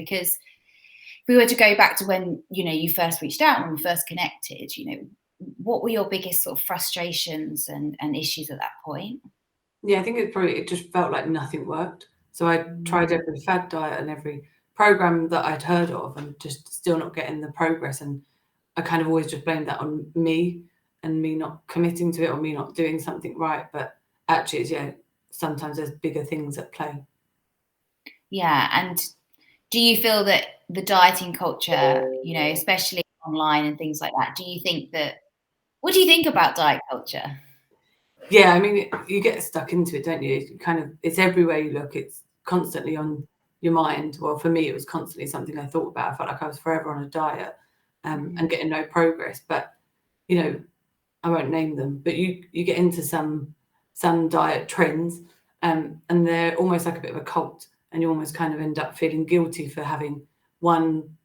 Because if we were to go back to when, you first reached out, when we first connected, what were your biggest sort of frustrations and issues at that point? Yeah, I think it just felt like nothing worked. So I tried every fad diet and every program that I'd heard of, and just still not getting the progress. And I kind of always just blamed that on me and me not committing to it, or me not doing something right. But actually, sometimes there's bigger things at play. Yeah, and do you feel that the dieting culture, especially online and things like that, what do you think about diet culture? Yeah, I mean, you get stuck into it, don't you? It's everywhere you look. It's constantly on your mind. Well, for me, it was constantly something I thought about. I felt like I was forever on a diet, and getting no progress. But I won't name them, but you get into some diet trends, and they're almost like a bit of a cult, and you almost kind of end up feeling guilty for having one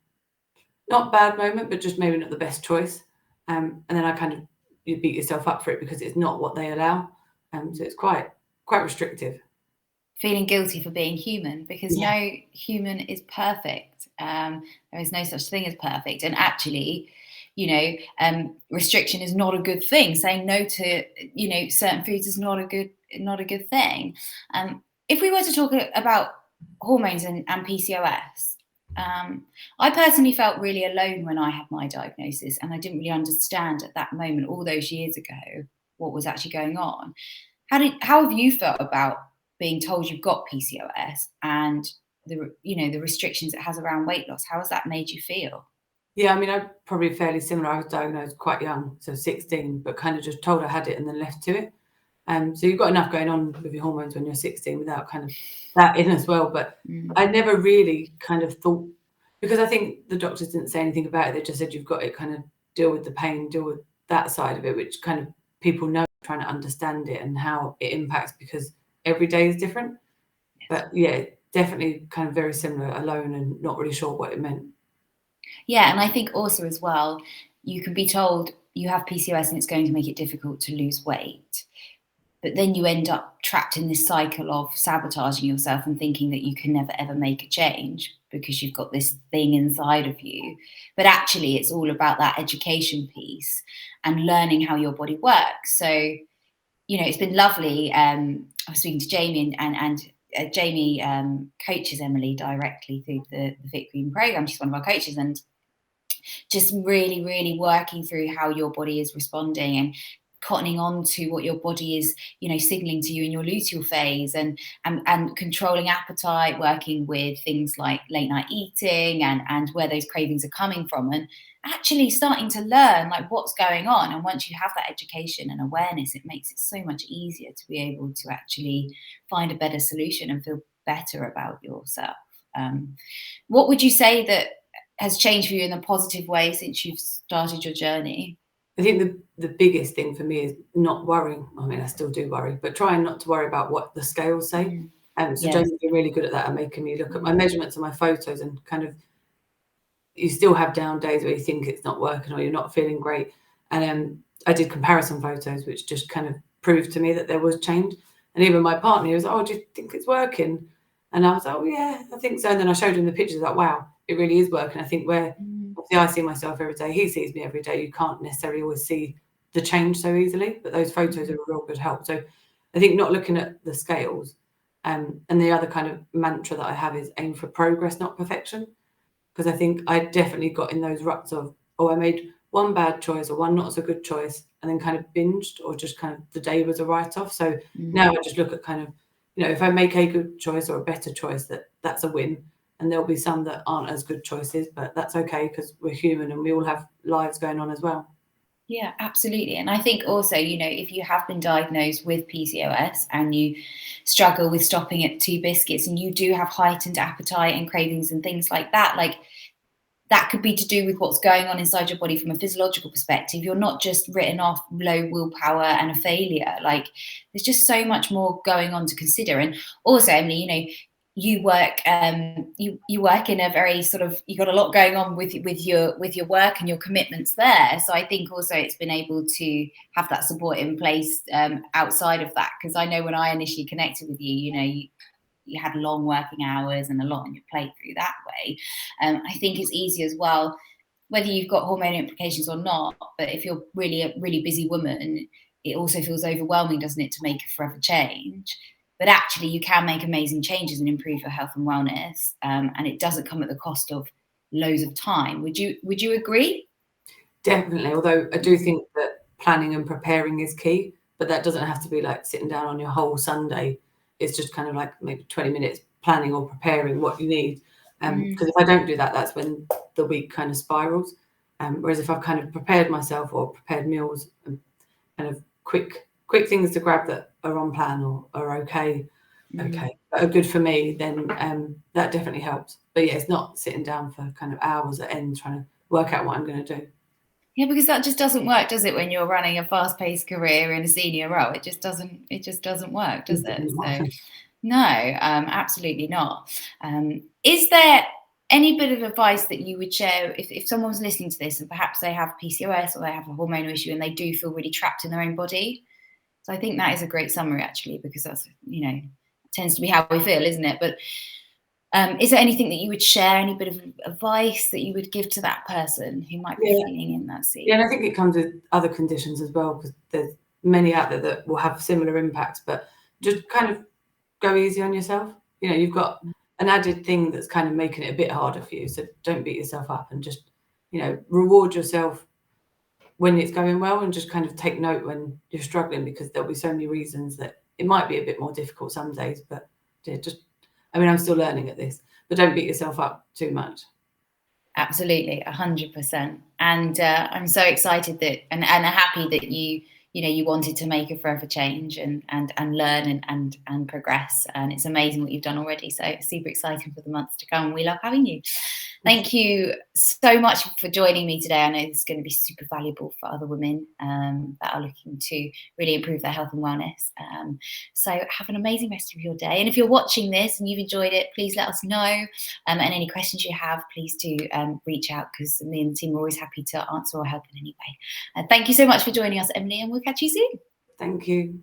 not bad moment, but just maybe not the best choice. And then you beat yourself up for it because it's not what they allow. So it's quite restrictive. Feeling guilty for being human, because no human is perfect. There is no such thing as perfect. And actually, restriction is not a good thing. Saying no to, certain foods is not a good thing. If we were to talk about hormones and PCOS, I personally felt really alone when I had my diagnosis, and I didn't really understand at that moment, all those years ago, what was actually going on. How have you felt about being told you've got PCOS and the restrictions it has around weight loss? How has that made you feel? Yeah, I mean, I'm probably fairly similar. I was diagnosed quite young, so 16, but kind of just told I had it and then left to it. So you've got enough going on with your hormones when you're 16 without kind of that in as well. But I never really kind of thought, because I think the doctors didn't say anything about it. They just said you've got it, kind of deal with the pain, deal with that side of it, which kind of people know, trying to understand it and how it impacts, because every day is different. But yeah, definitely kind of very similar, alone and not really sure what it meant. Yeah, and I think also as well, you can be told you have PCOS and it's going to make it difficult to lose weight. But then you end up trapped in this cycle of sabotaging yourself and thinking that you can never ever make a change because you've got this thing inside of you. But actually, it's all about that education piece and learning how your body works. So, it's been lovely. I was speaking to Jamie, and Jamie coaches Emily directly through the Fit Green program. She's one of our coaches, and just really, really working through how your body is responding and cottoning on to what your body is, signaling to you in your luteal phase, and controlling appetite, working with things like late night eating and where those cravings are coming from, and actually starting to learn like what's going on. And once you have that education and awareness, it makes it so much easier to be able to actually find a better solution and feel better about yourself. What would you say that has changed for you in a positive way since you've started your journey? I think the biggest thing for me is not worrying. I mean, I still do worry, but trying not to worry about what the scales say. So Yes. Jamie's been really good at that, and making me look at my measurements and my photos, and kind of, you still have down days where you think it's not working or you're not feeling great. And I did comparison photos, which just kind of proved to me that there was change. And even my partner, he was like, "Oh, do you think it's working?" And I was like, "Oh yeah, I think so." And then I showed him the pictures, like, wow, it really is working. I think where obviously I see myself every day, he sees me every day, you can't necessarily always see the change so easily, but those photos are a real good help. So I think not looking at the scales, and the other kind of mantra that I have is aim for progress, not perfection. Because I think I definitely got in those ruts of, oh, I made one bad choice or one not so good choice, and then kind of binged, or just kind of the day was a write-off. So now I just look at kind of, if I make a good choice or a better choice, that's a win. And there'll be some that aren't as good choices, but that's okay, because we're human and we all have lives going on as well. Yeah, absolutely. And I think also, if you have been diagnosed with PCOS and you struggle with stopping at 2 biscuits, and you do have heightened appetite and cravings and things like that, like that could be to do with what's going on inside your body from a physiological perspective. You're not just written off low willpower and a failure. Like, there's just so much more going on to consider. And also, Emily, you work you work in a very sort of, you got a lot going on with your work and your commitments there. So I think also it's been able to have that support in place outside of that, because I know when I initially connected with you, you had long working hours and a lot on your plate through that way. I think it's easy as well, whether you've got hormonal implications or not, but if you're really a really busy woman, it also feels overwhelming, doesn't it, to make a forever change. But actually, you can make amazing changes and improve your health and wellness, and it doesn't come at the cost of loads of time. Would you agree? Definitely. Although I do think that planning and preparing is key, but that doesn't have to be like sitting down on your whole Sunday. It's just kind of like maybe 20 minutes planning or preparing what you need. Because if I don't do that, that's when the week kind of spirals. Whereas if I've kind of prepared myself or prepared meals and kind of quick things to grab that are on plan or are okay, but are good for me, then that definitely helps. But yeah, it's not sitting down for kind of hours at end trying to work out what I'm going to do. Yeah, because that just doesn't work, does it? When you're running a fast-paced career in a senior role, it just doesn't work, does it? So, no, absolutely not. Is there any bit of advice that you would share if someone's listening to this and perhaps they have PCOS or they have a hormonal issue and they do feel really trapped in their own body? So I think that is a great summary, actually, because that's, tends to be how we feel, isn't it? But is there anything that you would share, any bit of advice that you would give to that person who might be feeling in that seat? Yeah, and I think it comes with other conditions as well, because there's many out there that will have similar impacts, but just kind of go easy on yourself. You've got an added thing that's kind of making it a bit harder for you. So don't beat yourself up and just, reward yourself when it's going well and just kind of take note when you're struggling, because there'll be so many reasons that it might be a bit more difficult some days, but yeah, I'm still learning at this, but don't beat yourself up too much. Absolutely, 100%. And I'm so excited that and happy that you wanted to make a forever change and learn and progress. And it's amazing what you've done already. So super exciting for the months to come. We love having you. Thank you so much for joining me today. I know this is going to be super valuable for other women that are looking to really improve their health and wellness. So have an amazing rest of your day. And if you're watching this and you've enjoyed it, please let us know. And any questions you have, please do reach out, because me and the team are always happy to answer or help in any way. Thank you so much for joining us, Emily, and we'll catch you soon. Thank you.